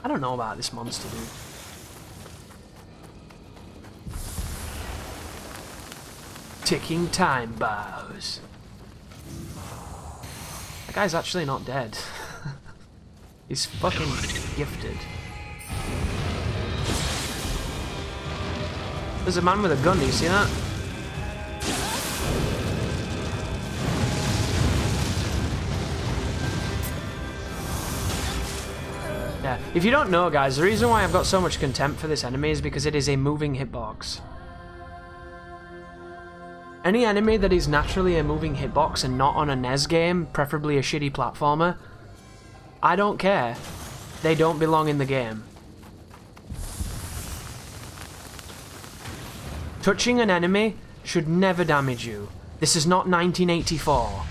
I don't know about this monster, dude. Ticking time bows. That guy's actually not dead. He's fucking gifted. There's a man with a gun, do you see that? Yeah, if you don't know, guys, the reason why I've got so much contempt for this enemy is because it is a moving hitbox. Any enemy that is naturally a moving hitbox and not on a NES game, preferably a shitty platformer, I don't care. They don't belong in the game. Touching an enemy should never damage you. This is not 1984.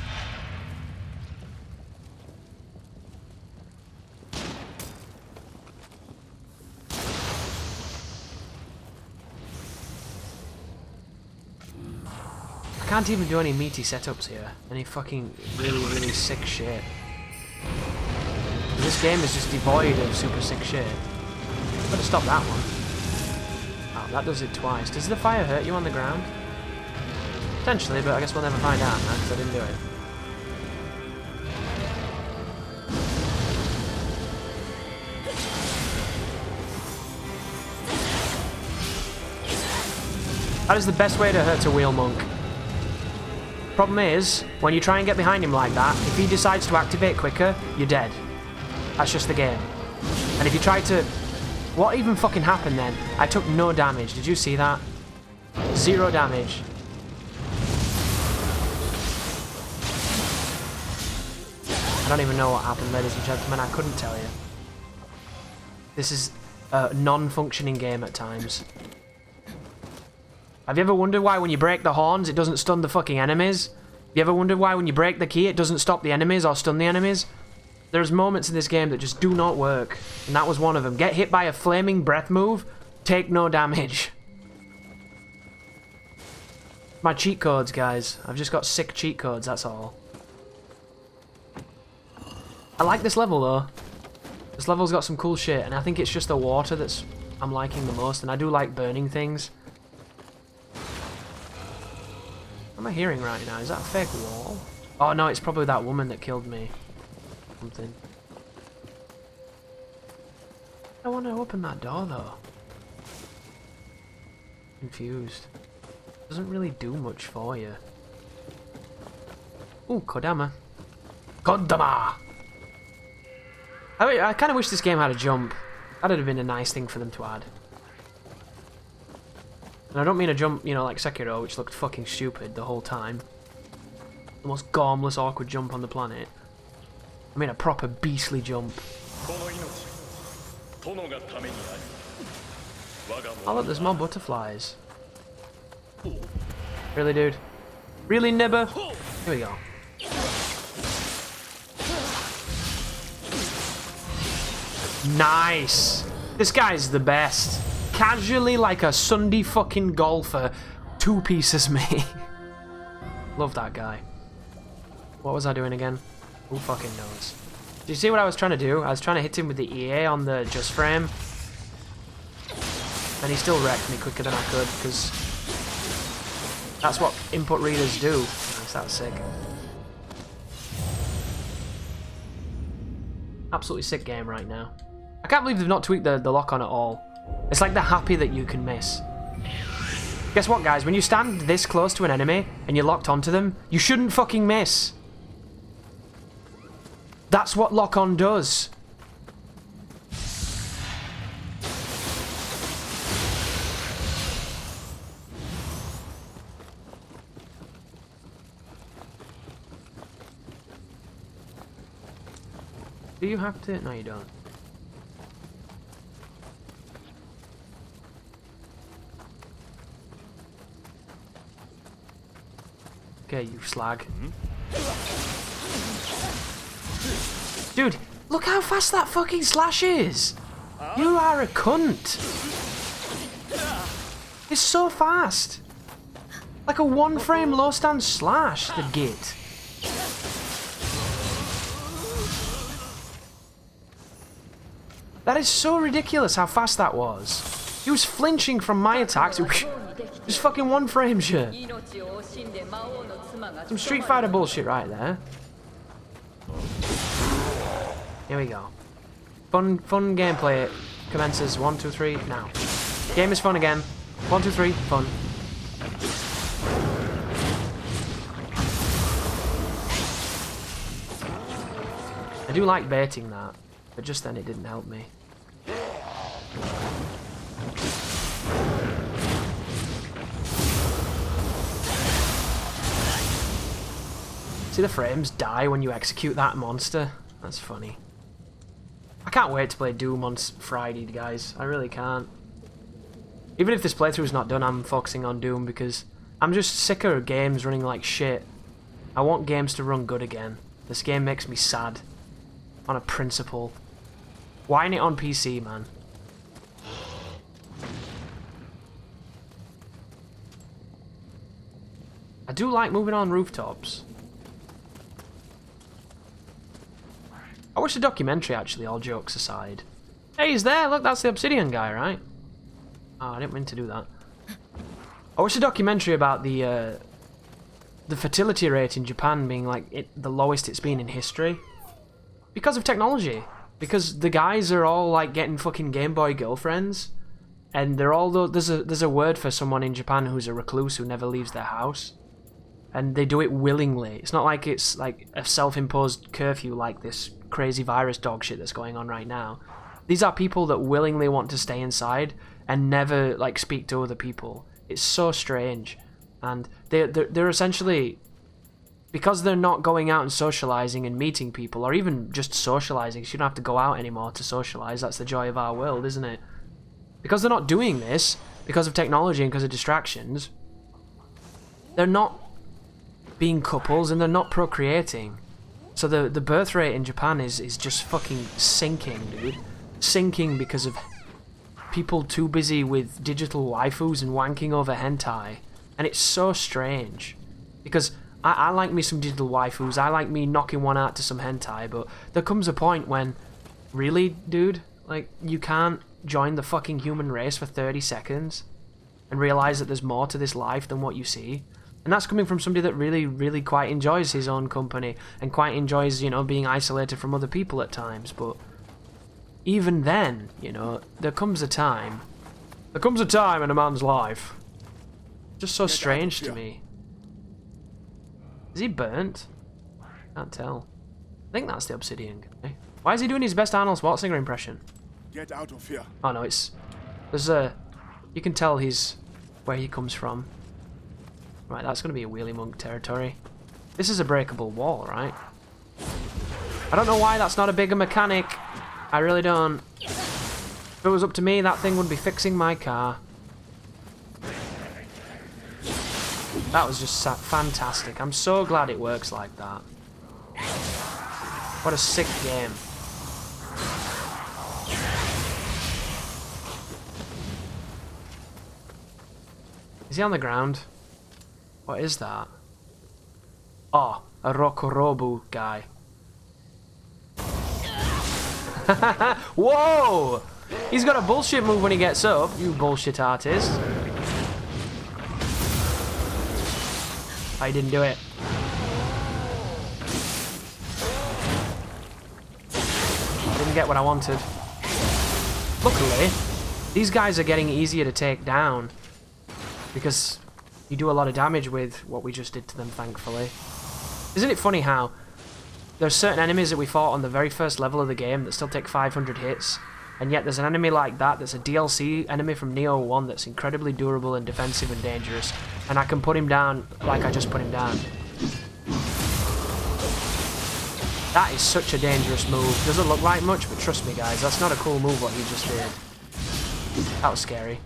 I can't even do any meaty setups here. Any fucking really sick shit. This game is just devoid of super sick shit. Better stop that one. Oh, that does it twice. Does the fire hurt you on the ground? Potentially, but I guess we'll never find out now because I didn't do it. That is the best way to hurt a wheel monk. Problem is, when you try and get behind him like that, if he decides to activate quicker, you're dead. That's just the game. And if you try to... What even fucking happened then? I took no damage. Did you see that? 0 damage. I don't even know what happened, ladies and gentlemen. I couldn't tell you. This is a non-functioning game at times. Have you ever wondered why when you break the horns it doesn't stun the fucking enemies? You ever wondered why when you break the key it doesn't stop the enemies or stun the enemies? There's moments in this game that just do not work, and that was one of them. Get hit by a flaming breath move, take no damage. My cheat codes, guys. I've just got sick cheat codes, that's all. I like this level though. This level's got some cool shit, and I think it's just the water that's I'm liking the most, and I do like burning things. What am I hearing right now? Is that a fake wall? Oh no, it's probably that woman that killed me. Something. I want to open that door though. Confused. Doesn't really do much for you. Ooh, Kodama. Kodama! I kind of wish this game had a jump. That'd have been a nice thing for them to add. And I don't mean a jump, you know, like Sekiro, which looked fucking stupid the whole time. The most gormless, awkward jump on the planet. I mean a proper beastly jump. Oh look, there's more butterflies. Really, dude? Really, Nibber? Here we go. Nice! This guy's the best. Casually like a Sunday fucking golfer, 2-pieces me. Love that guy. What was I doing again? Who fucking knows? Do you see what I was trying to do? I was trying to hit him with the EA on the just frame. And he still wrecked me quicker than I could, because that's what input readers do. Nice, that's sick. Absolutely sick game right now. I can't believe they've not tweaked the lock on at all. It's like they're happy that you can miss. Guess what, guys? When you stand this close to an enemy and you're locked onto them, you shouldn't fucking miss. That's what lock-on does. Do you have to? No, you don't. Okay, you slag. Dude, look how fast that fucking slash is! You are a cunt! It's so fast! Like a 1-frame low stand slash, the git. That is so ridiculous how fast that was. He was flinching from my attacks. Just fucking one frame shit. Some Street Fighter bullshit right there. Here we go. Fun gameplay commences. 1, 2, 3, now. Game is fun again. 1, 2, 3, fun. I do like baiting that, but just then it didn't help me. See the frames die when you execute that monster? That's funny. I can't wait to play Doom on Friday, guys. I really can't. Even if this playthrough is not done, I'm focusing on Doom because I'm just sicker of games running like shit. I want games to run good again. This game makes me sad. On a principle. Why ain't it on PC, man? I do like moving on rooftops. I watched a documentary, actually, all jokes aside. Hey, he's there! Look, that's the Obsidian guy, right? Oh, I didn't mean to do that. I watched a documentary about the fertility rate in Japan being, like, the lowest it's been in history. Because of technology. Because the guys are all, like, getting fucking Game Boy girlfriends. And they're all... There's a word for someone in Japan who's a recluse who never leaves their house. And they do it willingly. It's not like it's, like, a self-imposed curfew like this crazy virus dog shit that's going on right now. These are people that willingly want to stay inside and never, like, speak to other people. It's so strange. And they're essentially... Because they're not going out and socializing and meeting people, or even just socializing, so you don't have to go out anymore to socialize. That's the joy of our world, isn't it? Because they're not doing this, because of technology and because of distractions, they're not being couples and they're not procreating. So the birth rate in Japan is just fucking sinking, dude. Sinking because of people too busy with digital waifus and wanking over hentai. And it's so strange. Because... I like me some digital waifus, I like me knocking one out to some hentai, but there comes a point when, really, dude? Like, you can't join the fucking human race for 30 seconds and realise that there's more to this life than what you see? And that's coming from somebody that really, really quite enjoys his own company and quite enjoys, you know, being isolated from other people at times, but even then, you know, there comes a time in a man's life. Just so strange to me. Is he burnt? Can't tell. I think that's the Obsidian guy. Why is he doing his best Arnold Schwarzenegger impression? Get out of here. Oh no, there's a... You can tell he's where he comes from. Right, that's going to be a wheelie monk territory. This is a breakable wall, right? I don't know why that's not a bigger mechanic. I really don't. If it was up to me, that thing would be fixing my car. That was just fantastic. I'm so glad it works like that. What a sick game. Is he on the ground? What is that? Oh, a Rokorobu guy. Whoa! He's got a bullshit move when he gets up, you bullshit artist. I didn't do it. I didn't get what I wanted. Luckily, these guys are getting easier to take down because you do a lot of damage with what we just did to them, thankfully. Isn't it funny how there's certain enemies that we fought on the very first level of the game that still take 500 hits, and yet there's an enemy like that that's a DLC enemy from Nioh 1 that's incredibly durable and defensive and dangerous, and I can put him down like I just put him down. That is such a dangerous move. Doesn't look like much, but trust me guys, that's not a cool move what he just did. That was scary.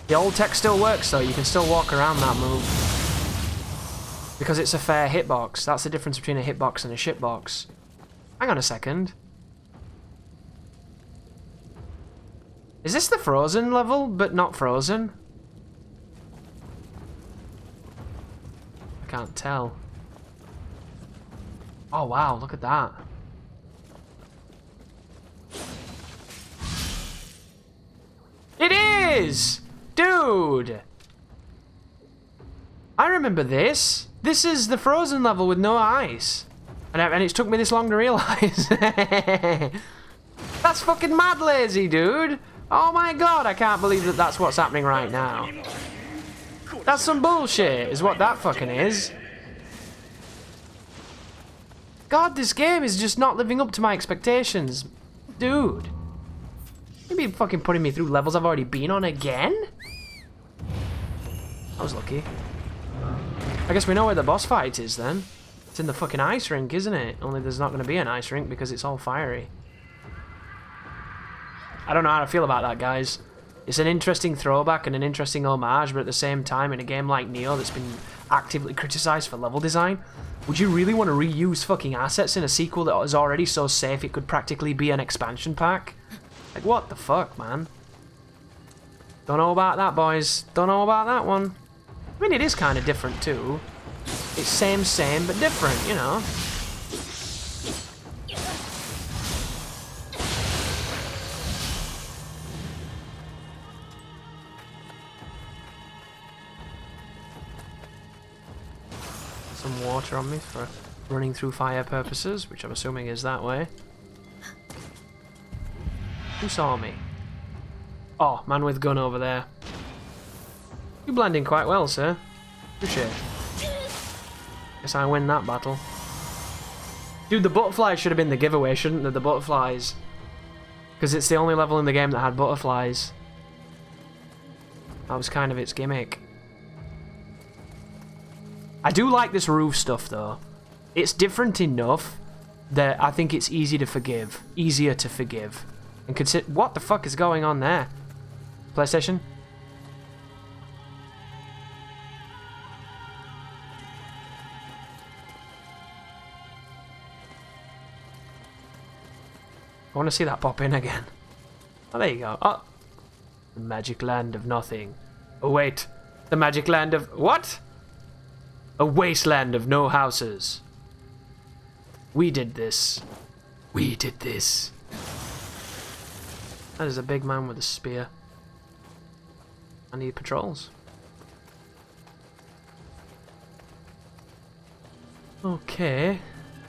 The old tech still works though, you can still walk around that move. Because it's a fair hitbox. That's the difference between a hitbox and a shitbox. Hang on a second. Is this the frozen level, but not frozen? can't tell. Oh wow, look at that. It is! Dude! I remember this. This is the frozen level with no ice. And it's took me this long to realise. That's fucking mad lazy, dude. Oh my god, I can't believe that that's what's happening right now. That's some bullshit, is what that fucking is. God, this game is just not living up to my expectations. Dude. Maybe fucking putting me through levels I've already been on again? I was lucky. I guess we know where the boss fight is then. It's in the fucking ice rink, isn't it? Only there's not going to be an ice rink because it's all fiery. I don't know how to feel about that, guys. It's an interesting throwback and an interesting homage, but at the same time, in a game like Nioh that's been actively criticised for level design, would you really want to reuse fucking assets in a sequel that is already so safe it could practically be an expansion pack? Like, what the fuck, man? Don't know about that, boys. Don't know about that one. I mean, it is kind of different, too. It's same, but different, you know? Some water on me for running through fire purposes, which I'm assuming is that way. Who saw me? Oh, man with gun over there. You blend in quite well, sir. Appreciate it. Guess I win that battle. Dude, the butterflies should have been the giveaway, shouldn't they? The butterflies. Because it's the only level in the game that had butterflies. That was kind of its gimmick. I do like this roof stuff, though. It's different enough that I think it's easy to forgive. Easier to forgive. And consider... What the fuck is going on there? PlayStation? I want to see that pop in again. Oh, there you go. Oh. The magic land of nothing. Oh, wait. The magic land of... What? A wasteland of no houses. We did this. We did this. That is a big man with a spear. I need patrols. Okay.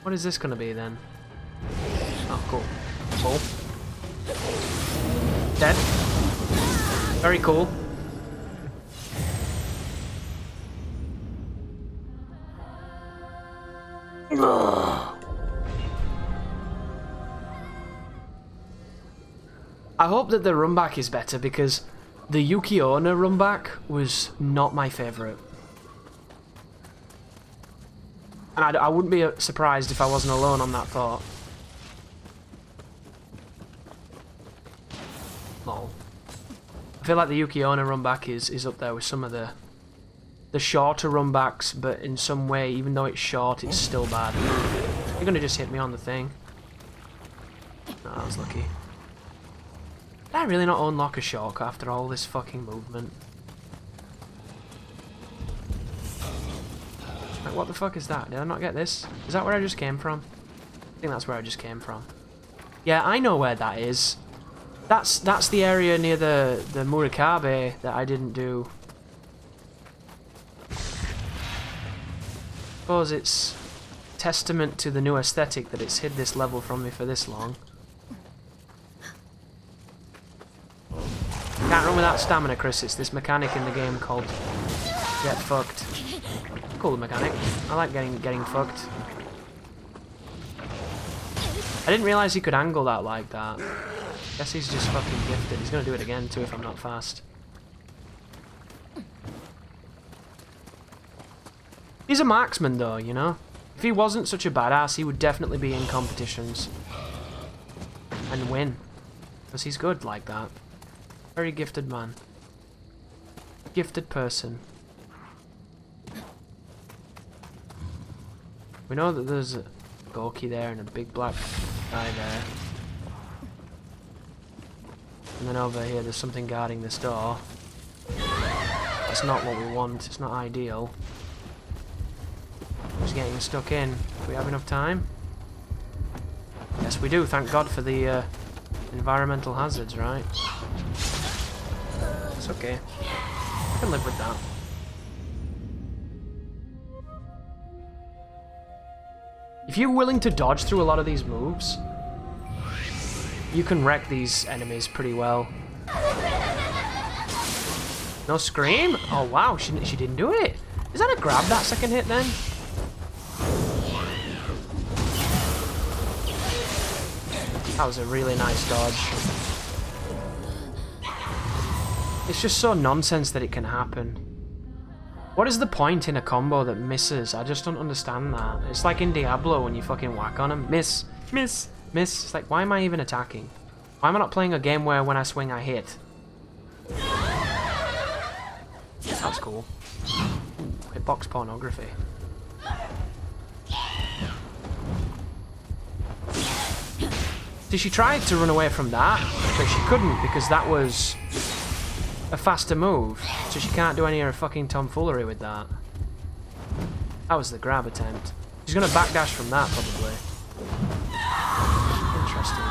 What is this going to be then? Oh, cool. Cool. Dead. Very cool. I hope that the run back is better because the Yuki Onna run back was not my favourite. And I wouldn't be surprised if I wasn't alone on that thought. Lol. I feel like the Yuki Onna run back is up there with some of the shorter run backs, but in some way, even though it's short, it's still bad. You're gonna just hit me on the thing. No, I was lucky. Did I really not unlock a shortcut after all this fucking movement? Like, what the fuck is that? Did I not get this? Is that where I just came from? I think that's where I just came from. Yeah, I know where that is. That's the area near the Murakabe that I didn't do. I suppose it's testament to the new aesthetic that it's hid this level from me for this long. Can't run without stamina, Chris. It's this mechanic in the game called get fucked. Cool mechanic. I like getting fucked. I didn't realise he could angle that like that. Guess he's just fucking gifted. He's gonna do it again too if I'm not fast. He's a marksman though, you know? If he wasn't such a badass, he would definitely be in competitions. And win. Because he's good like that. Very gifted man. Gifted person. We know that there's a Gorky there and a big black guy there. And then over here there's something guarding this door. It's not what we want, it's not ideal. Just getting stuck in. Do we have enough time? Yes, we do. Thank God for the environmental hazards, right? It's okay. I can live with that. If you're willing to dodge through a lot of these moves, you can wreck these enemies pretty well. No scream? Oh wow, she didn't do it. Is that a grab, that second hit then? That was a really nice dodge. It's just so nonsense that it can happen. What is the point in a combo that misses? I just don't understand that. It's like in Diablo when you fucking whack on them. Miss, miss, miss. It's like, why am I even attacking? Why am I not playing a game where when I swing I hit? That's cool. Ooh, hitbox pornography. See, she tried to run away from that, but she couldn't because that was a faster move, so she can't do any of her fucking tomfoolery with that. That was the grab attempt. She's gonna backdash from that, probably. Interesting.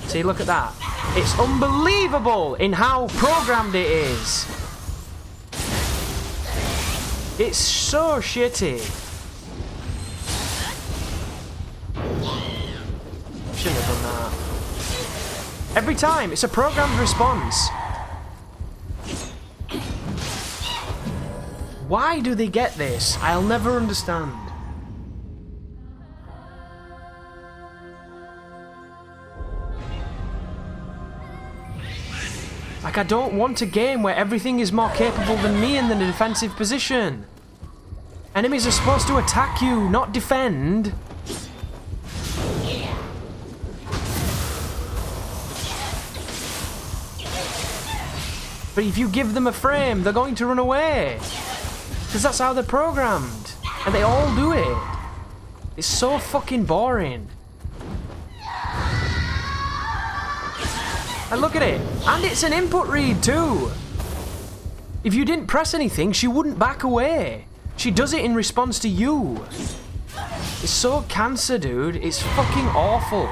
See, look at that. It's unbelievable in how programmed it is. It's so shitty. Shouldn't have done that. Every time, it's a programmed response. Why do they get this? I'll never understand. Like, I don't want a game where everything is more capable than me in the defensive position. Enemies are supposed to attack you, not defend. But if you give them a frame, they're going to run away. Because that's how they're programmed. And they all do it. It's so fucking boring. And look at it. And it's an input read too. If you didn't press anything, she wouldn't back away. She does it in response to you. It's so cancer, dude. It's fucking awful.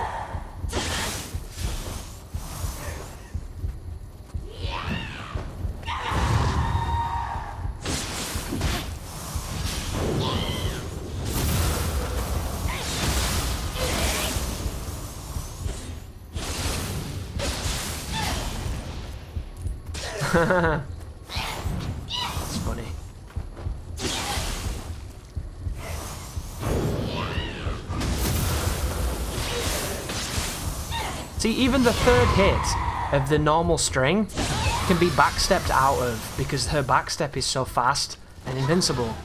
It's funny. See, even the third hit of the normal string can be backstepped out of because her backstep is so fast and invincible.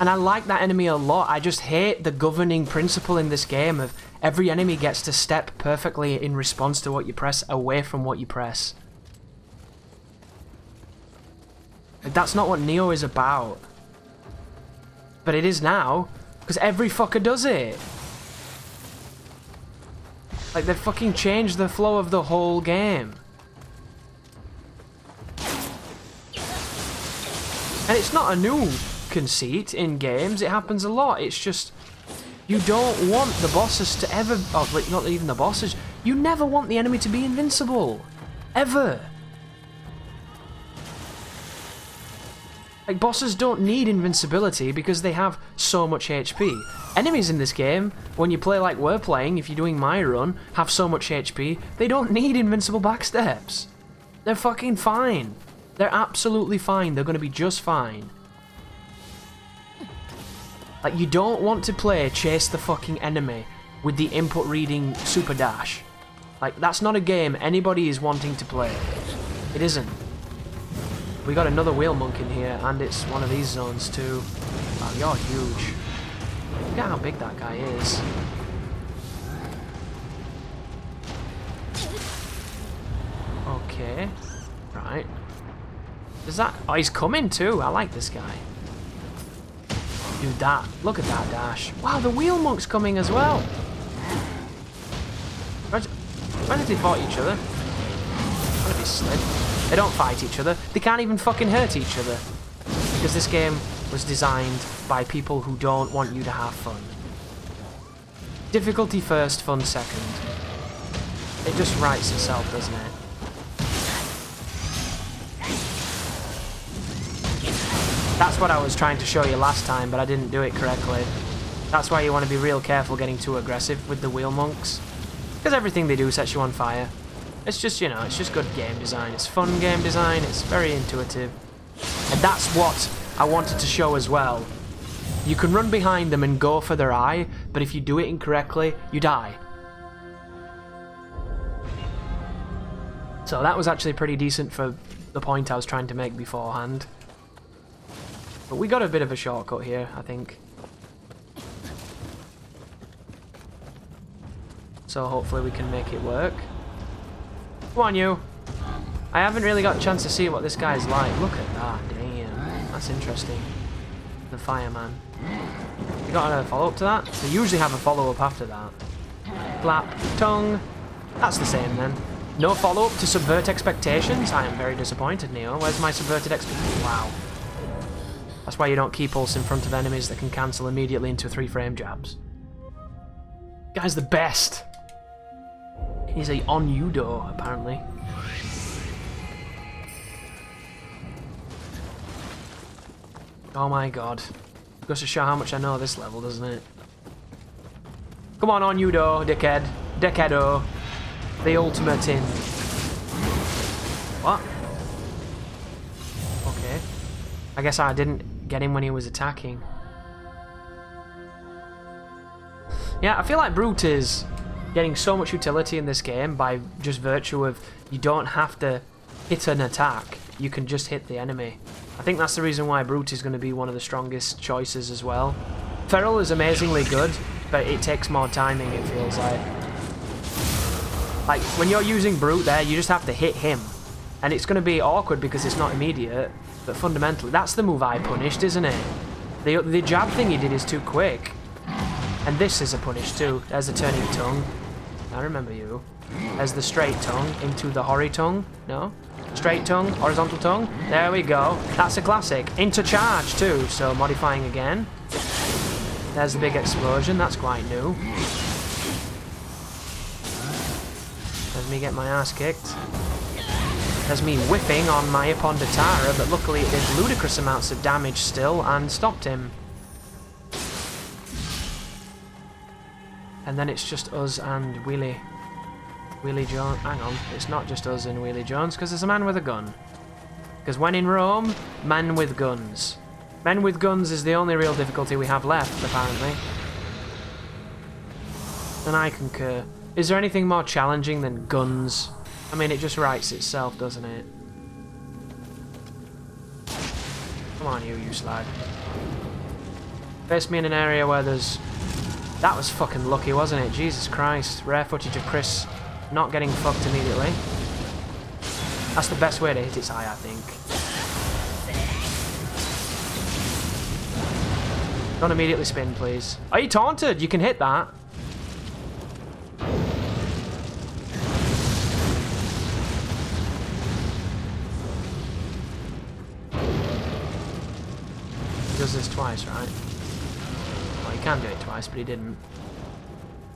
And I like that enemy a lot. I just hate the governing principle in this game of every enemy gets to step perfectly in response to what you press away from what you press. Like, that's not what Nioh is about. But it is now, because every fucker does it. Like, they've fucking changed the flow of the whole game. And it's not a new conceit in games, it happens a lot. It's just, you don't want the bosses to ever, oh, like, not even the bosses, you never want the enemy to be invincible. Ever. Like, bosses don't need invincibility because they have so much HP. Enemies in this game, when you play like we're playing, if you're doing my run, have so much HP, they don't need invincible backsteps. They're fucking fine. They're absolutely fine. They're going to be just fine. Like, you don't want to play chase the fucking enemy with the input reading super dash. Like, that's not a game anybody is wanting to play. It isn't. We got another wheel monk in here, and it's one of these zones too. Wow, you're huge. Look at how big that guy is. Okay. Right. Does that... Oh, he's coming too. I like this guy. Dude, that. Look at that dash. Wow, the wheel monk's coming as well. Imagine if they fought each other. gonna be slid. They don't fight each other. They can't even fucking hurt each other. Because this game was designed by people who don't want you to have fun. Difficulty first, fun second. It just writes itself, doesn't it? That's what I was trying to show you last time, but I didn't do it correctly. That's why you want to be real careful getting too aggressive with the wheel monks. Because everything they do sets you on fire. It's just, you know, it's just good game design. It's fun game design, it's very intuitive. And that's what I wanted to show as well. You can run behind them and go for their eye, but if you do it incorrectly, you die. So that was actually pretty decent for the point I was trying to make beforehand. But we got a bit of a shortcut here, I think. So hopefully we can make it work. Come on, you! I haven't really got a chance to see what this guy's like. Look at that, damn. That's interesting. The fireman. You got a follow-up to that? They usually have a follow-up after that. Clap, tongue. That's the same then. No follow-up to subvert expectations? I am very disappointed, Nioh. Where's my subverted expectations? Wow. That's why you don't keep pulse in front of enemies that can cancel immediately into 3-frame jabs. Guy's the best. He's a on-Udo, apparently. Oh my god. Goes to show how much I know this level, doesn't it? Come on Udo, dickhead. Decado. The ultimate in... What? Okay. I guess I didn't get him when he was attacking. Yeah, I feel like Brute is getting so much utility in this game by just virtue of you don't have to hit an attack. You can just hit the enemy. I think that's the reason why Brute is going to be one of the strongest choices as well. Feral is amazingly good, but it takes more timing, it feels like. Like, when you're using Brute there, you just have to hit him. And it's going to be awkward because it's not immediate, but fundamentally, that's the move I punished, isn't it? The jab thing he did is too quick. And this is a punish too. There's the turning tongue. I remember you. There's the straight tongue into the hori tongue. No? Straight tongue, horizontal tongue. There we go. That's a classic. Into charge too, so modifying again. There's the big explosion. That's quite new. There's me get my ass kicked. There's me whiffing on my Ippon Datara, but luckily it did ludicrous amounts of damage still and stopped him. And then it's just us and Wheelie Jones. Hang on, it's not just us and Wheelie Jones, because there's a man with a gun. Because when in Rome, man with guns. Men with guns is the only real difficulty we have left, apparently. And I concur. Is there anything more challenging than guns? I mean, it just writes itself, doesn't it? Come on, you slag. Face me in an area where there's... That was fucking lucky, wasn't it? Jesus Christ. Rare footage of Chris not getting fucked immediately. That's the best way to hit its eye, I think. Don't immediately spin, please. Are you taunted? You can hit that. He does this twice, right? Well, he can do it twice, but he didn't.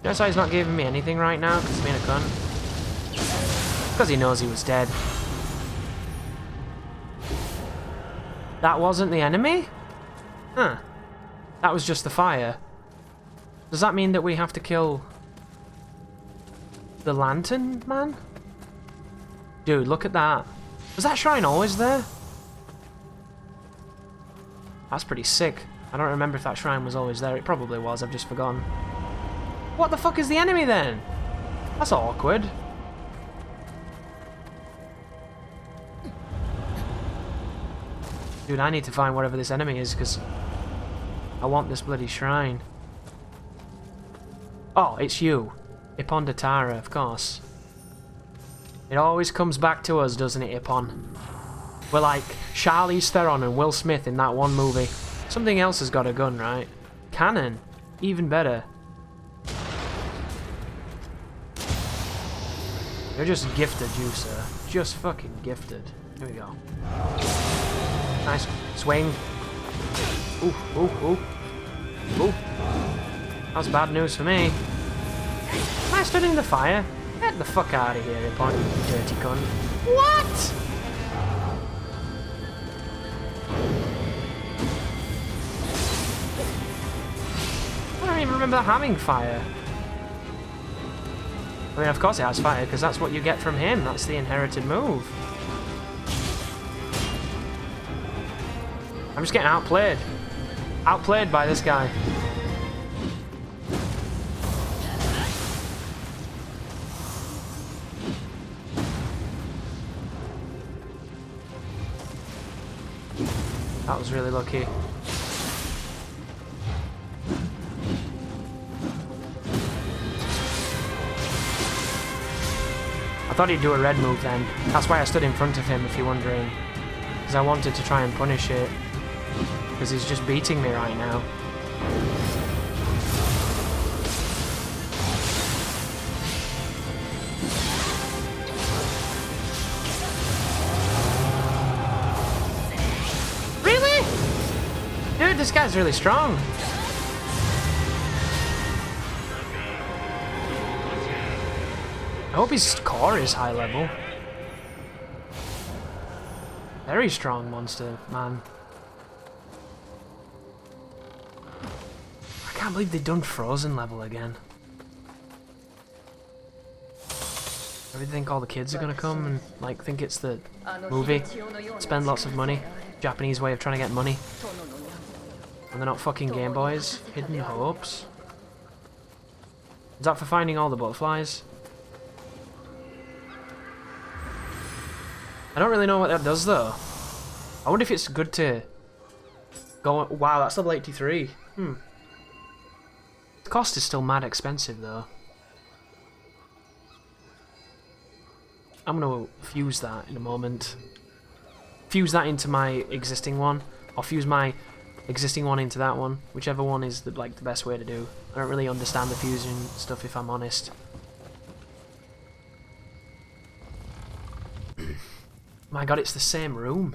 Notice how he's not giving me anything right now, because he's being a cunt. Because he knows he was dead. That wasn't the enemy? Huh. That was just the fire. Does that mean that we have to kill the lantern man? Dude, look at that. Was that shrine always there? That's pretty sick. I don't remember if that shrine was always there. It probably was, I've just forgotten. What the fuck is the enemy then? That's awkward. Dude, I need to find whatever this enemy is, because I want this bloody shrine. Oh, it's you. Ippon Datara, of course. It always comes back to us, doesn't it, Ippon? We're like Charlize Theron and Will Smith in that one movie. Something else has got a gun, right? Cannon. Even better. You're just gifted, you sir. Just fucking gifted. Here we go. Nice. Swing. Ooh, ooh, ooh. Ooh. That was bad news for me. Am I stood in the fire? Get the fuck out of here, Ippon, you dirty cunt. What? I don't even remember having fire. I mean, of course it has fire, because that's what you get from him. That's the inherited move. I'm just getting outplayed. Outplayed by this guy. That was really lucky. I thought he'd do a red move then. That's why I stood in front of him, if you're wondering. Because I wanted to try and punish it. Because he's just beating me right now. Really? Dude, this guy's really strong. I hope his core is high level. Very strong monster, man. I can't believe they've done Frozen level again. I really think all the kids are gonna come and like think it's the movie, spend lots of money, Japanese way of trying to get money. And they're not fucking Game Boys. Hidden Hopes. Is that for finding all the butterflies? I don't really know what that does though. I wonder if it's good to go. Wow, that's level 83. The cost is still mad expensive though. I'm gonna fuse that in a moment. Fuse that into my existing one, or fuse my existing one into that one. Whichever one is the best way to do. I don't really understand the fusion stuff, if I'm honest. My god, it's the same room.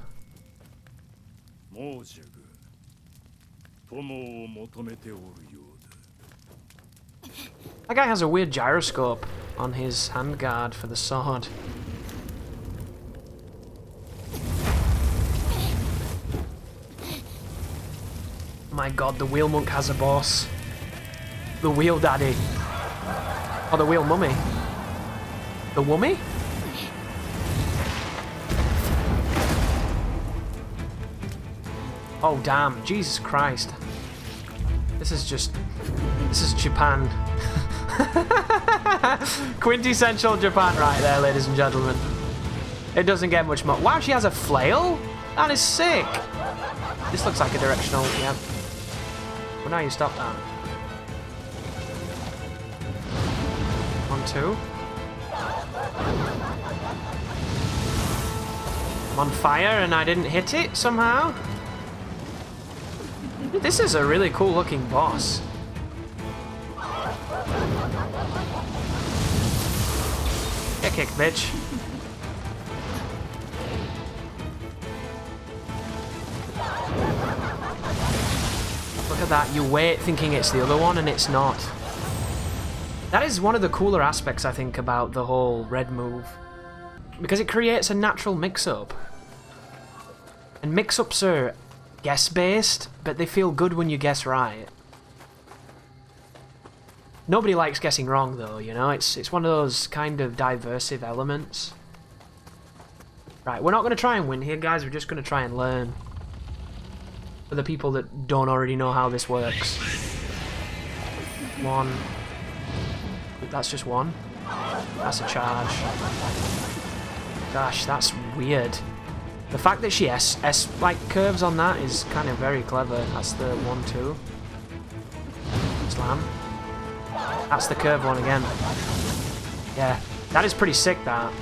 That guy has a weird gyroscope on his handguard for the sword. My god, the wheel monk has a boss. The wheel daddy. Or the wheel mummy. The wummy? Oh damn, Jesus Christ. This is Japan. Quintessential Japan right there, ladies and gentlemen. It doesn't get much more. Wow, she has a flail? That is sick. This looks like a directional, yeah. Well, now you stop that. 1, 2. I'm on fire and I didn't hit it somehow. This is a really cool looking boss. Get kicked, bitch. Look at that, you wait thinking it's the other one and it's not. That is one of the cooler aspects, I think, about the whole red move. Because it creates a natural mix-up. And mix-ups are guess-based, but they feel good when you guess right. Nobody likes guessing wrong, though, you know? It's one of those kind of diversive elements. Right, we're not going to try and win here, guys. We're just going to try and learn. For the people that don't already know how this works. 1. That's just 1. That's a charge. Gosh, that's weird. The fact that she S-like curves on that is kind of very clever. That's the 1, 2. Slam. That's the curve one again. Yeah, that is pretty sick, that.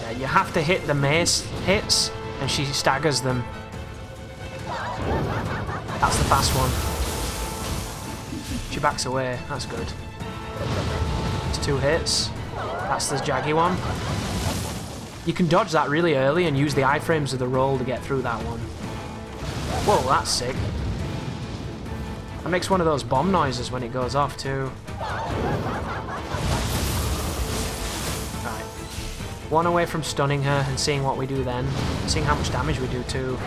Yeah, you have to hit the mace hits, and she staggers them. That's the fast one. She backs away. That's good. It's 2 hits. That's the jaggy one. You can dodge that really early and use the iframes of the roll to get through that one. Whoa, that's sick. That makes one of those bomb noises when it goes off too. Right. One away from stunning her and seeing what we do then. Seeing how much damage we do too.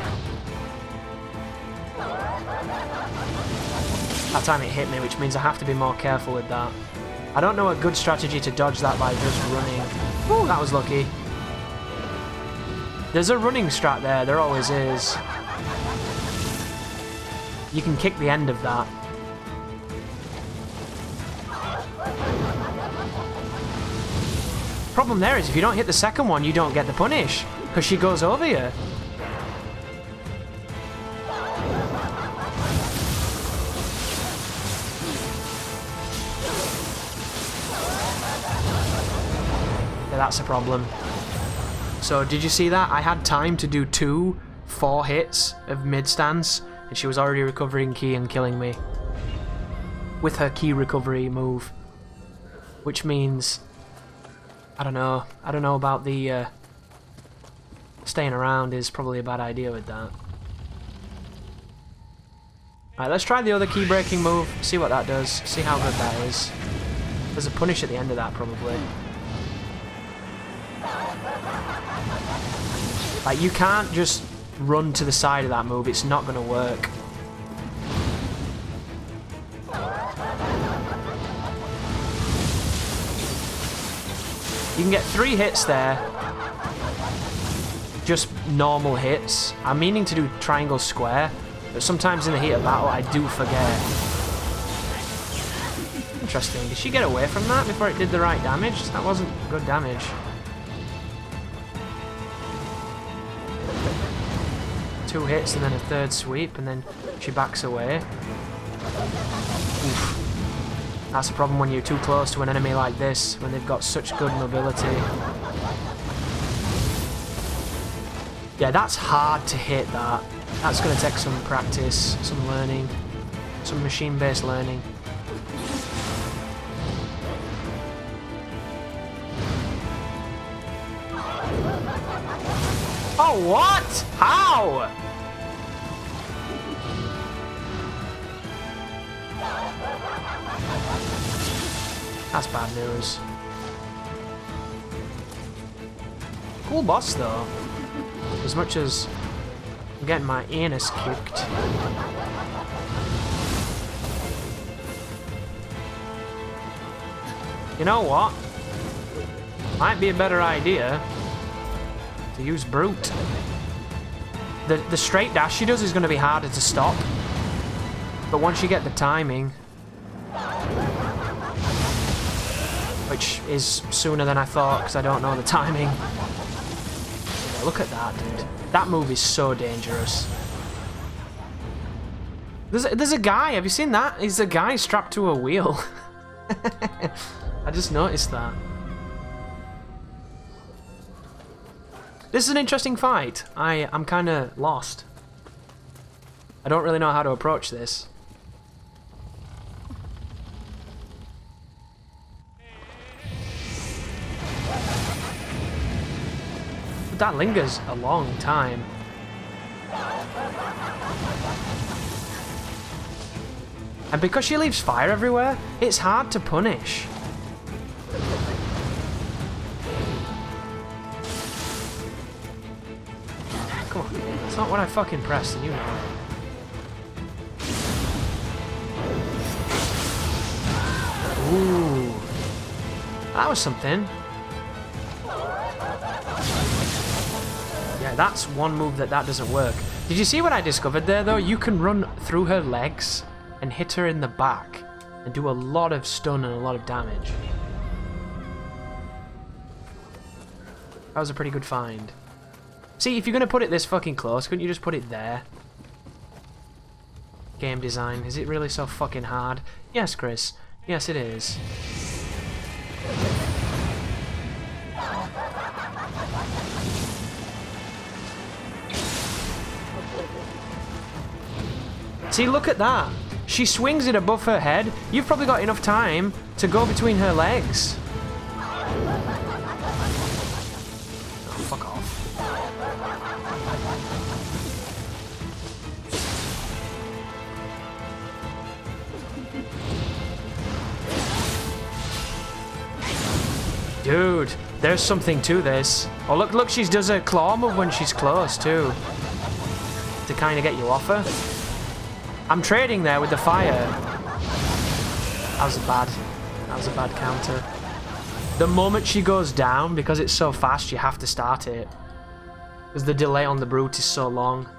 That time it hit me, which means I have to be more careful with that. I don't know a good strategy to dodge that by just running. Ooh, that was lucky. There's a running strat there always is. You can kick the end of that. Problem there is if you don't hit the second one, you don't get the punish, because she goes over you. Yeah, that's a problem. So did you see that? I had time to do 2 4 hits of mid-stance, and she was already recovering ki and killing me. With her ki recovery move. Which means... I don't know about the... staying around is probably a bad idea with that. Alright, let's try the other ki breaking move, see what that does, see how good that is. There's a punish at the end of that probably. Like, you can't just run to the side of that move, it's not going to work. You can get 3 hits there. Just normal hits. I'm meaning to do triangle square, but sometimes in the heat of battle I do forget. Interesting. Did she get away from that before it did the right damage? That wasn't good damage. 2 hits and then a 3rd sweep, and then she backs away. Oof. That's the problem when you're too close to an enemy like this, when they've got such good mobility. Yeah, that's hard to hit that. That's going to take some practice, some learning, some machine-based learning. Oh, what? How? That's bad news. Cool boss though. As much as I'm getting my anus kicked. You know what? Might be a better idea to use Brute. The straight dash she does is going to be harder to stop. But once you get the timing, which is sooner than I thought because I don't know the timing. Yeah, look at that, dude. That move is so dangerous. There's a guy, have you seen that? He's a guy strapped to a wheel. I just noticed that. This is an interesting fight. I'm kind of lost. I don't really know how to approach this. But that lingers a long time. And because she leaves fire everywhere, it's hard to punish. Come on, it's not what I fucking pressed, and you know. Ooh. That was something. Yeah, that's one move that doesn't work. Did you see what I discovered there, though? You can run through her legs and hit her in the back and do a lot of stun and a lot of damage. That was a pretty good find. See, if you're going to put it this fucking close, couldn't you just put it there? Game design. Is it really so fucking hard? Yes, Chris. Yes, it is. See, look at that. She swings it above her head. You've probably got enough time to go between her legs. Oh, fuck off. Dude, there's something to this. Oh, look, she does a claw move when she's close, too. To kind of get you off her. I'm trading there with the fire. That was a bad counter. The moment she goes down, because it's so fast, you have to start it. Because the delay on the brute is so long.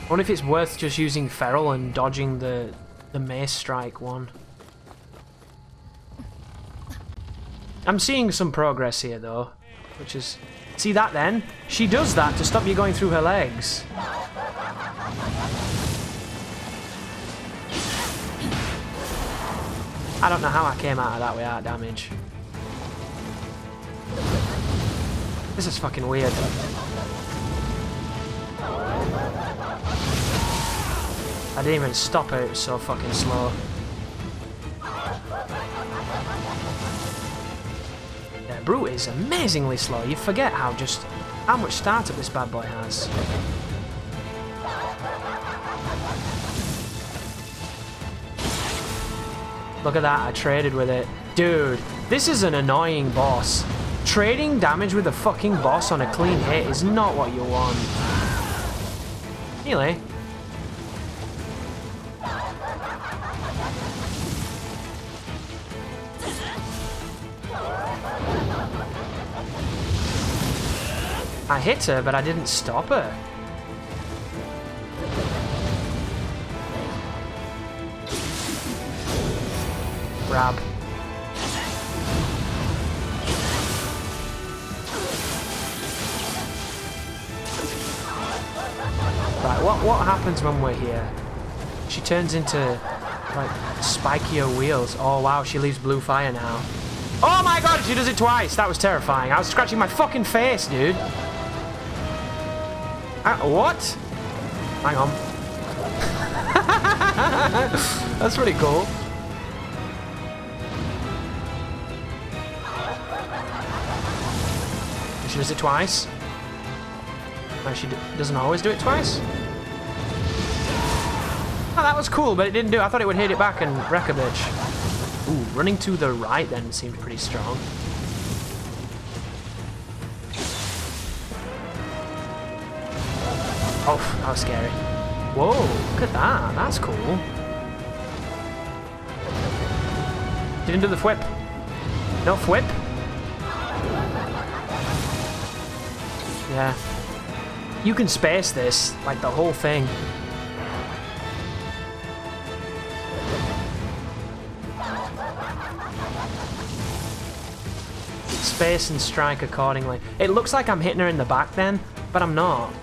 I wonder if it's worth just using Feral and dodging the mace strike one. I'm seeing some progress here though, which is... See that then? She does that to stop you going through her legs. I don't know how I came out of that without damage. This is fucking weird. I didn't even stop her, it was so fucking slow. Yeah, Brute is amazingly slow. You forget how much startup this bad boy has. Look at that, I traded with it. Dude, this is an annoying boss. Trading damage with a fucking boss on a clean hit is not what you want. Anyway. I hit her, but I didn't stop her. Grab. Right, what happens when we're here? She turns into, like, spikier wheels. Oh wow, she leaves blue fire now. Oh my god, she does it twice! That was terrifying. I was scratching my fucking face, dude. What? Hang on. That's pretty cool. She does it twice. No, she doesn't always do it twice. Oh, that was cool, but it didn't do it. I thought it would hit it back and wreck a bitch. Ooh, running to the right then seemed pretty strong. Oh, that was scary. Whoa, look at that. That's cool. Didn't do the whip. No whip. Yeah. You can space this, like the whole thing. Space and strike accordingly. It looks like I'm hitting her in the back then, but I'm not.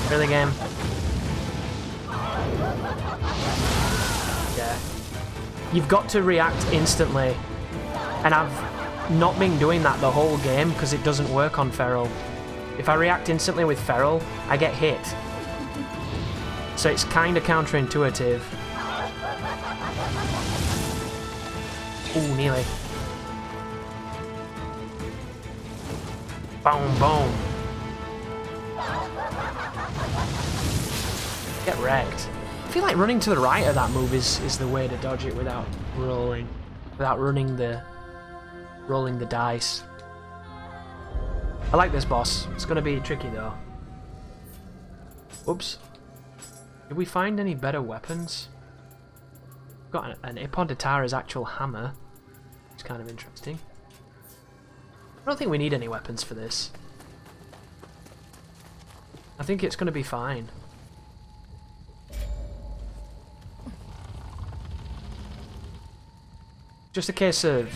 Really, game? Yeah. You've got to react instantly. And I've not been doing that the whole game because it doesn't work on Feral. If I react instantly with Feral, I get hit. So it's kind of counterintuitive. Ooh, nearly. Boom, boom. Get wrecked. I feel like running to the right of that move is the way to dodge it without rolling. Without rolling the dice. I like this boss. It's gonna be tricky though. Oops. Did we find any better weapons? We've got an Ippondatara's actual hammer. It's kind of interesting. I don't think we need any weapons for this. I think it's gonna be fine. Just a case of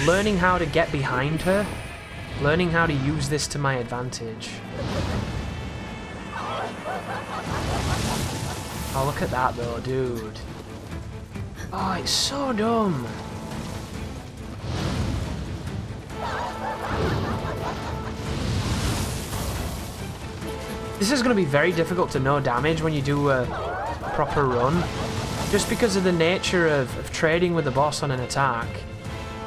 learning how to get behind her, learning how to use this to my advantage. Oh, look at that though, dude. Oh, it's so dumb. This is going to be very difficult to no damage when you do a proper run. Just because of the nature of trading with the boss on an attack.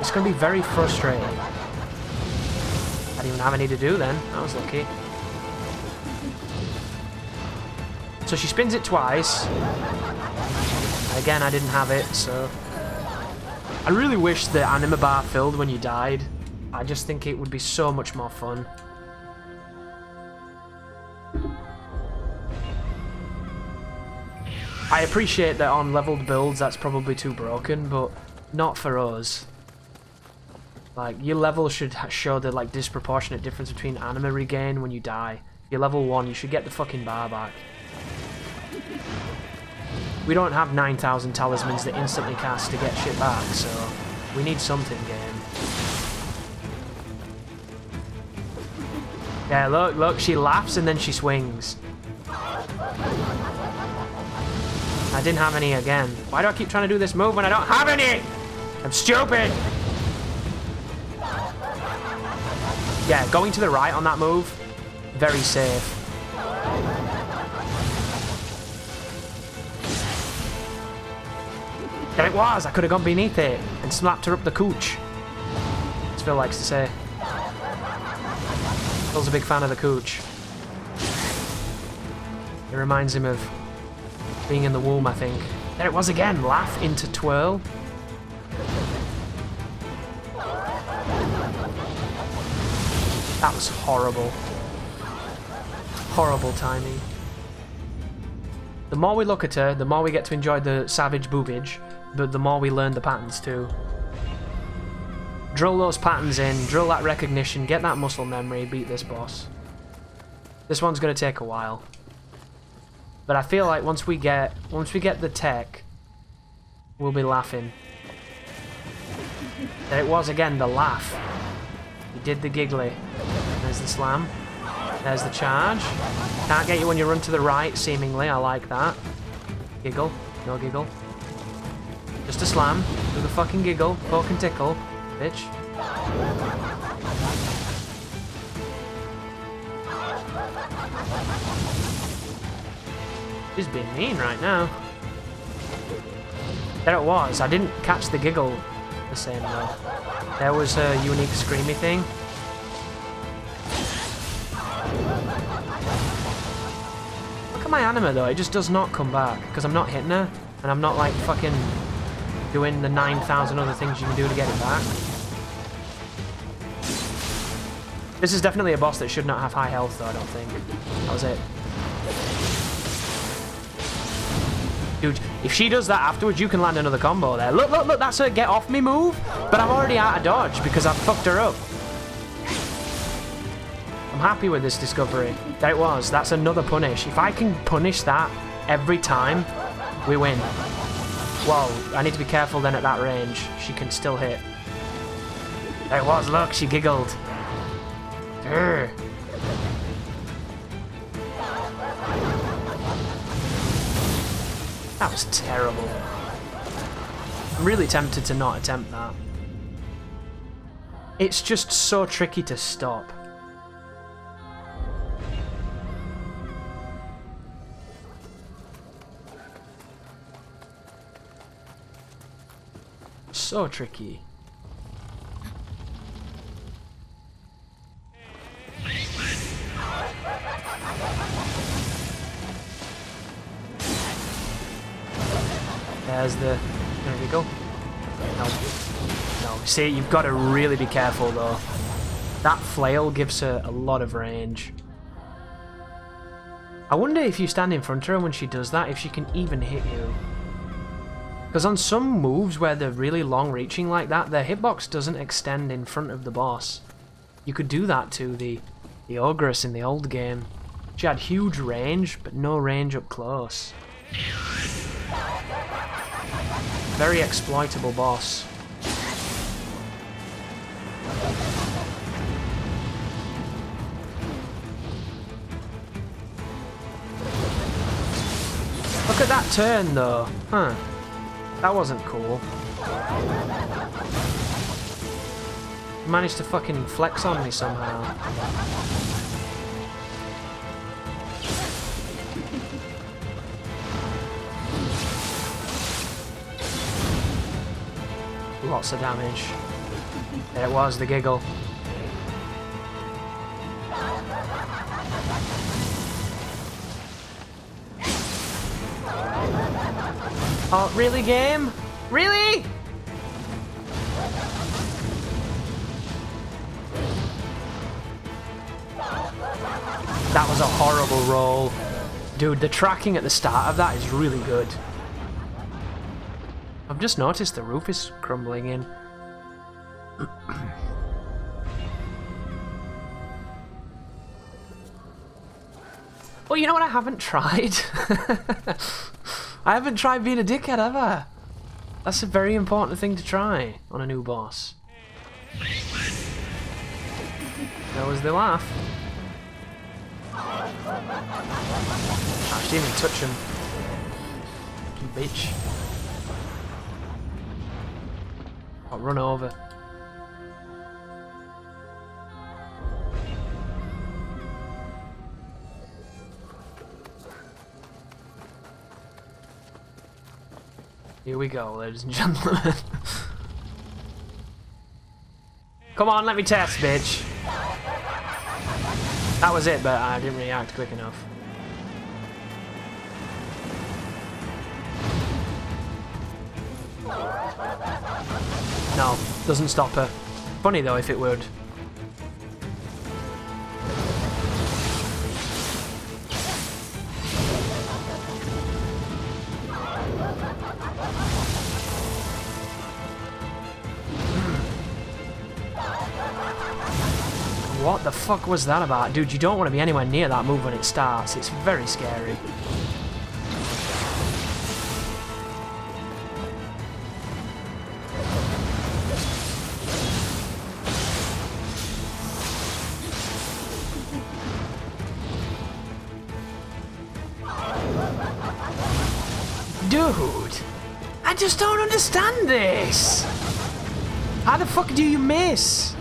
It's going to be very frustrating. I didn't even have any to do then. I was lucky. So she spins it twice. Again, I didn't have it, so... I really wish the anima bar filled when you died. I just think it would be so much more fun. I appreciate that on leveled builds that's probably too broken, but not for us. Like, your level should show the like disproportionate difference between anima regain when you die. If you're level 1, you should get the fucking bar back. We don't have 9,000 talismans that instantly cast to get shit back, so we need something, game. Yeah, look, she laughs and then she swings. I didn't have any again. Why do I keep trying to do this move when I don't have any? I'm stupid! Yeah, going to the right on that move, very safe. There it was! I could have gone beneath it and slapped her up the cooch. As Phil likes to say. Phil's a big fan of the cooch. It reminds him of being in the womb, I think. There it was again! Laugh into twirl. That was horrible. Horrible timing. The more we look at her, the more we get to enjoy the savage boobage, but the more we learn the patterns too. Drill those patterns in, drill that recognition, get that muscle memory, beat this boss. This one's gonna take a while. But I feel like once we get the tech, we'll be laughing. There it was again, the laugh. He did the giggly. There's the slam. There's the charge. Can't get you when you run to the right, seemingly. I like that. Giggle. No giggle. Just a slam. Do the fucking giggle. Poke and tickle. Bitch. She's being mean right now. There it was. I didn't catch the giggle the same though. There was her unique screamy thing. Look at my anima though, it just does not come back because I'm not hitting her and I'm not like fucking doing the 9,000 other things you can do to get it back. This is definitely a boss that should not have high health though, I don't think. That was it. Dude, if she does that afterwards, you can land another combo there. Look, look, look, that's her get off me move, but I'm already out of dodge because I've fucked her up. I'm happy with this discovery. There it was, that's another punish. If I can punish that every time, we win. Whoa, I need to be careful then at that range. She can still hit. There it was, look, she giggled. Urgh. That was terrible. I'm really tempted to not attempt that. It's just so tricky to stop. So tricky. There's the... There we go. No. No. See, you've got to really be careful, though. That flail gives her a lot of range. I wonder if you stand in front of her when she does that, if she can even hit you. Because on some moves where they're really long-reaching like that, their hitbox doesn't extend in front of the boss. You could do that to the Ogress in the old game. She had huge range, but no range up close. Very exploitable boss. Look at that turn though. Huh. That wasn't cool. Managed to fucking flex on me somehow. Lots of damage. There it was, the giggle. Oh, really, game? Really? That was a horrible roll. Dude, the tracking at the start of that is really good. I've just noticed the roof is crumbling in. Well, you know what I haven't tried? I haven't tried being a dickhead, have I? That's a very important thing to try on a new boss. That was the laugh. I didn't even touch him. You bitch. I'll run over. Here we go, ladies and gentlemen. Come on, let me test, bitch. That was it, but I didn't react quick enough. No, doesn't stop her. Funny though if it would. What the fuck was that about? Dude, you don't want to be anywhere near that move when it starts. It's very scary. Dude, I just don't understand this. How the fuck do you miss?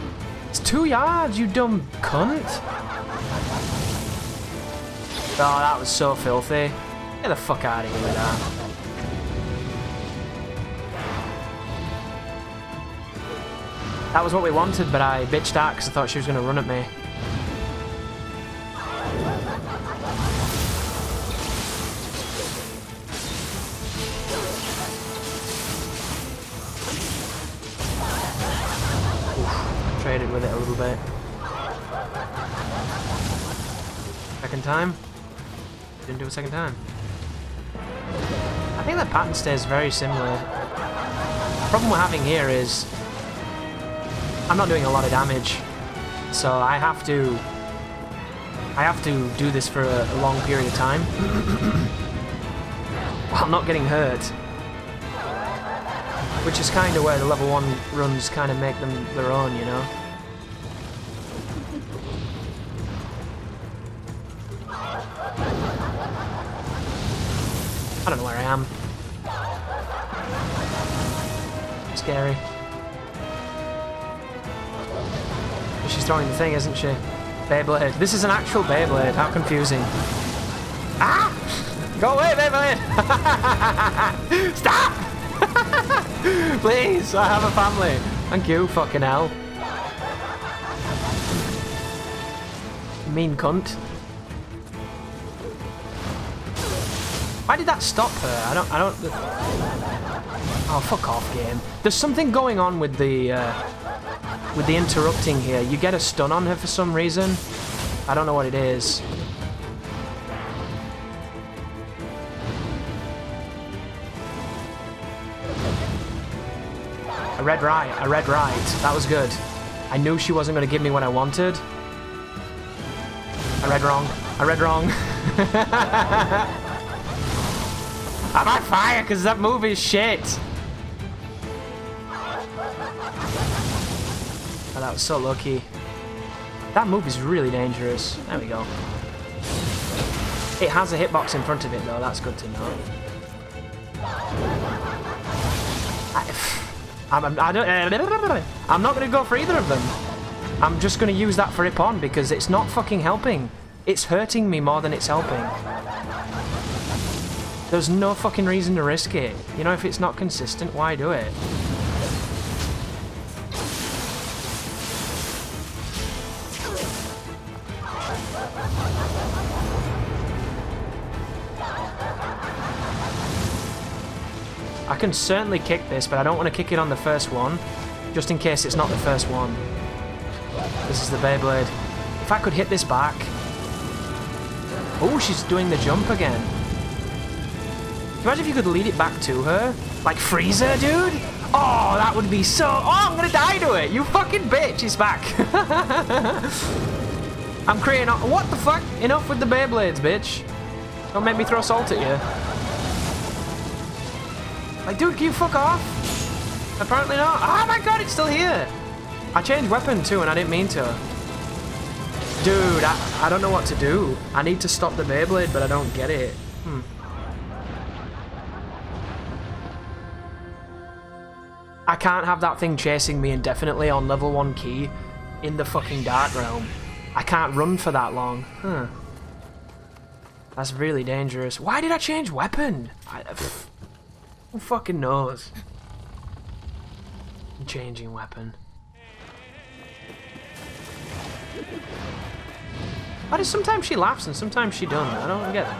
It's 2 yards, you dumb cunt. Oh, that was so filthy. Get the fuck out of here with that. That was what we wanted, but I bitched out because I thought she was going to run at me. Traded with it a little bit. Second time. Didn't do a second time. I think the pattern stays very similar. The problem we're having here is I'm not doing a lot of damage, so I have to do this for a long period of time while not getting hurt. Which is kind of where the level 1 runs kind of make them their own, you know? I don't know where I am. Scary. She's throwing the thing, isn't she? Beyblade. This is an actual Beyblade. How confusing. Ah! Go away, Beyblade! Stop! Please, I have a family. Thank you, fucking hell. Mean cunt. Why did that stop her? I don't... Oh, fuck off, game. There's something going on with the interrupting here. You get a stun on her for some reason. I don't know what it is. I read right. That was good. I knew she wasn't going to give me what I wanted. I read wrong. I'm on fire because that move is shit. Oh, that was so lucky. That move is really dangerous. There we go. It has a hitbox in front of it though, that's good to know. I'm not going to go for either of them. I'm just going to use that for Ipon because it's not fucking helping. It's hurting me more than it's helping. There's no fucking reason to risk it. You know, if it's not consistent, why do it? I can certainly kick this, but I don't want to kick it on the first one, just in case it's not the first one. This is the Beyblade. If I could hit this back. Oh, she's doing the jump again. Imagine if you could lead it back to her. Like Freezer, dude? Oh, that would be so... Oh, I'm gonna die to it! You fucking bitch! It's back! I'm creating... What the fuck? Enough with the Beyblades, bitch. Don't make me throw salt at you. Like, dude, can you fuck off? Apparently not. Oh my god, it's still here! I changed weapon too, and I didn't mean to. Dude, I don't know what to do. I need to stop the Beyblade, but I don't get it. I can't have that thing chasing me indefinitely on level 1 key in the fucking Dark Realm. I can't run for that long. That's really dangerous. Why did I change weapon? Who fucking knows? I'm changing weapon. Why does sometimes she laughs and sometimes she doesn't? I don't get it.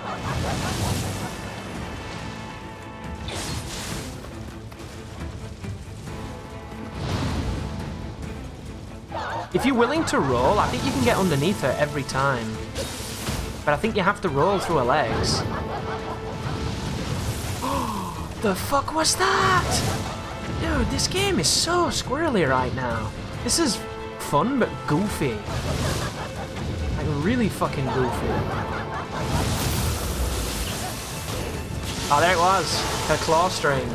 If you're willing to roll, I think you can get underneath her every time. But I think you have to roll through her legs. The fuck was that? Dude, this game is so squirrely right now. This is fun but goofy. Like really fucking goofy. Oh, there it was. Her claw string.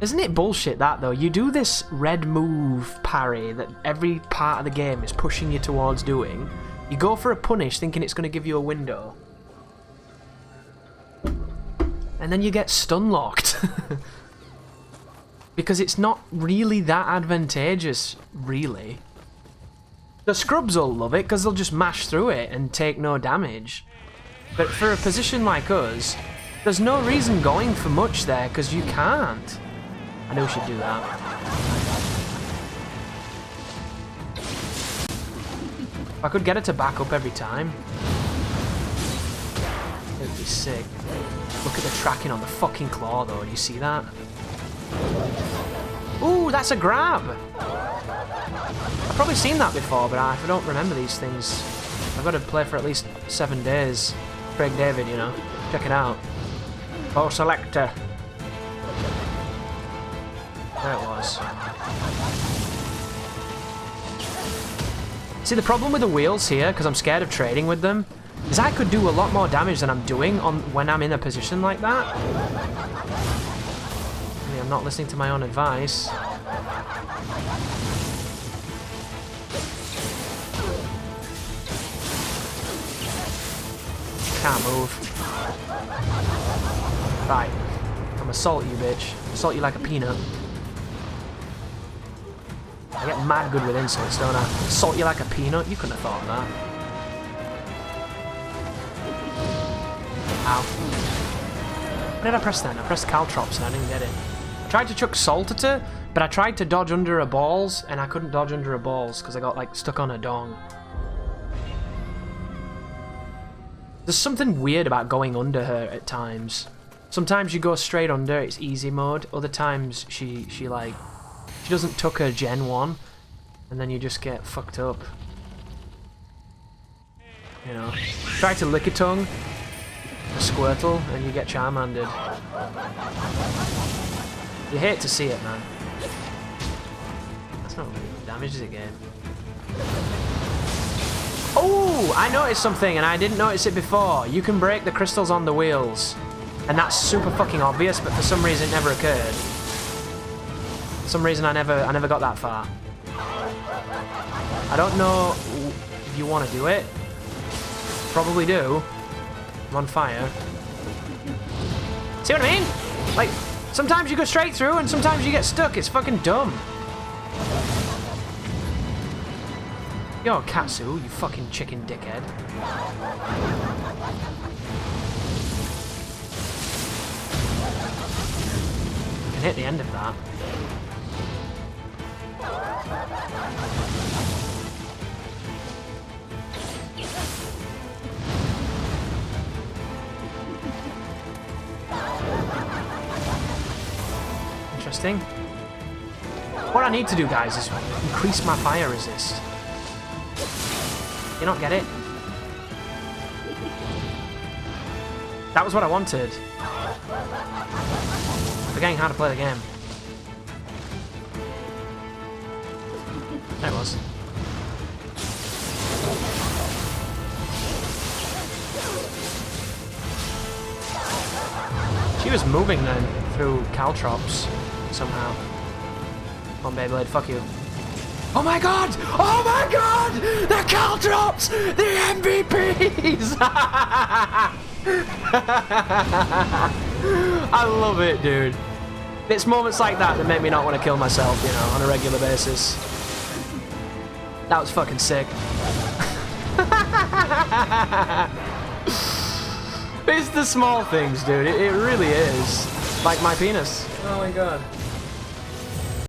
Isn't it bullshit that though? You do this red move parry that every part of the game is pushing you towards doing. You go for a punish thinking it's going to give you a window. And then you get stun locked. Because it's not really that advantageous, really. The scrubs will love it because they'll just mash through it and take no damage. But for a position like us, there's no reason going for much there because you can't. I knew she'd do that. If I could get her to back up every time, it would be sick. Look at the tracking on the fucking claw though, do you see that? Ooh, that's a grab! I've probably seen that before, but I don't remember these things. I've got to play for at least 7 days. Craig David, you know. Check it out. Oh, selector. There it was. See, the problem with the wheels here, because I'm scared of trading with them, is I could do a lot more damage than I'm doing when I'm in a position like that. I mean, I'm not listening to my own advice. Can't move. Right. I'm assault you, bitch. Assault you like a peanut. I get mad good with insults, don't I? Assault you like a peanut? You couldn't have thought of that. Ow. What did I press then? I pressed Caltrops and I didn't get it. I tried to chuck salt at her, but I tried to dodge under her balls, and I couldn't dodge under her balls because I got, like, stuck on her dong. There's something weird about going under her at times. Sometimes you go straight under, it's easy mode. Other times she doesn't tuck her Gen 1, and then you just get fucked up. You know, try to lick a tongue, a Squirtle, and you get Charmanded. You hate to see it, man. That's not really damage, is it, game? Oh, I noticed something, and I didn't notice it before. You can break the crystals on the wheels, and that's super fucking obvious, but for some reason it never occurred. For some reason I never got that far. I don't know if you want to do it. Probably do. I'm on fire. See what I mean? Like, sometimes you go straight through and sometimes you get stuck. It's fucking dumb. Yo, Katsu, you fucking chicken dickhead. I can hit the end of that. interesting. What I need to do, guys, is increase my fire resist. You not get it? That was what I wanted. Forgetting how to play the game. There it was. She was moving then through caltrops somehow. Come on, Beyblade, fuck you. Oh my god! Oh my god! The caltrops! The MVPs! I love it, dude. It's moments like that that make me not want to kill myself, you know, on a regular basis. That was fucking sick. It's the small things, dude. It really is. Like my penis. Oh my god.